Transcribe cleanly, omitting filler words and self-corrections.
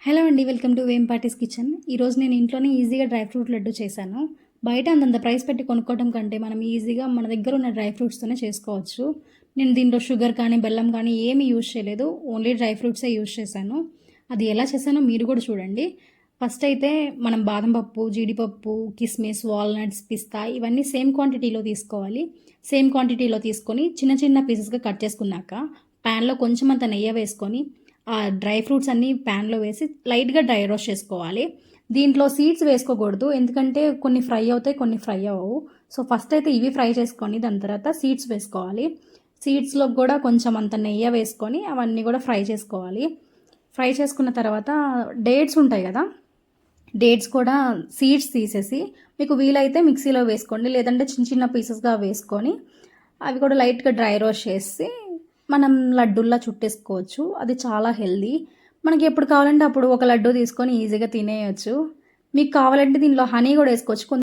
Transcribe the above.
Hello అండి, welcome to వేమ్ parties kitchen. ఈరోజు నేను ఇంట్లోనే ఈజీగా డ్రై ఫ్రూట్ లడ్డు చేశాను. బయట అంతంత ప్రైస్ పెట్టి కొనుక్కోవడం కంటే మనం ఈజీగా మన దగ్గర ఉన్న డ్రై ఫ్రూట్స్తోనే చేసుకోవచ్చు. నేను దీంట్లో షుగర్ కానీ బెల్లం కానీ ఏమీ యూజ్ చేయలేదు, ఓన్లీ డ్రై ఫ్రూట్సే యూజ్ చేశాను. అది ఎలా చేశానో మీరు కూడా చూడండి. ఫస్ట్ అయితే మనం బాదం పప్పు, జీడిపప్పు, కిస్మిస్, వాల్నట్స్, పిస్తా ఇవన్నీ సేమ్ క్వాంటిటీలో తీసుకోవాలి. సేమ్ క్వాంటిటీలో తీసుకొని చిన్న చిన్న పీసెస్గా కట్ చేసుకున్నాక ప్యాన్లో కొంచెం అంత నెయ్యి వేసుకొని ఆ డ్రై ఫ్రూట్స్ అన్నీ ప్యాన్లో వేసి లైట్గా డ్రై రోస్ట్ చేసుకోవాలి. దీంట్లో సీడ్స్ వేసుకోకూడదు, ఎందుకంటే కొన్ని ఫ్రై అవుతాయి, కొన్ని ఫ్రై అవ్వవు. సో ఫస్ట్ అయితే ఇవి ఫ్రై చేసుకొని దాని తర్వాత సీడ్స్ వేసుకోవాలి. సీడ్స్లో కూడా కొంచెం అంత నెయ్యి వేసుకొని అవన్నీ కూడా ఫ్రై చేసుకోవాలి. ఫ్రై చేసుకున్న తర్వాత డేట్స్ ఉంటాయి కదా, డేట్స్ కూడా సీడ్స్ తీసేసి మీకు వీలైతే మిక్సీలో వేసుకోండి, లేదంటే చిన్న చిన్న పీసెస్గా వేసుకొని అవి కూడా లైట్గా డ్రై రోస్ట్ చేసి మనం లడ్డూల్లా చుట్టేసుకోవచ్చు. అది చాలా హెల్దీ. మనకి ఎప్పుడు కావాలంటే అప్పుడు ఒక లడ్డు తీసుకొని ఈజీగా తినేయచ్చు. మీకు కావాలంటే దీనిలో హనీ కూడా వేసుకోవచ్చు.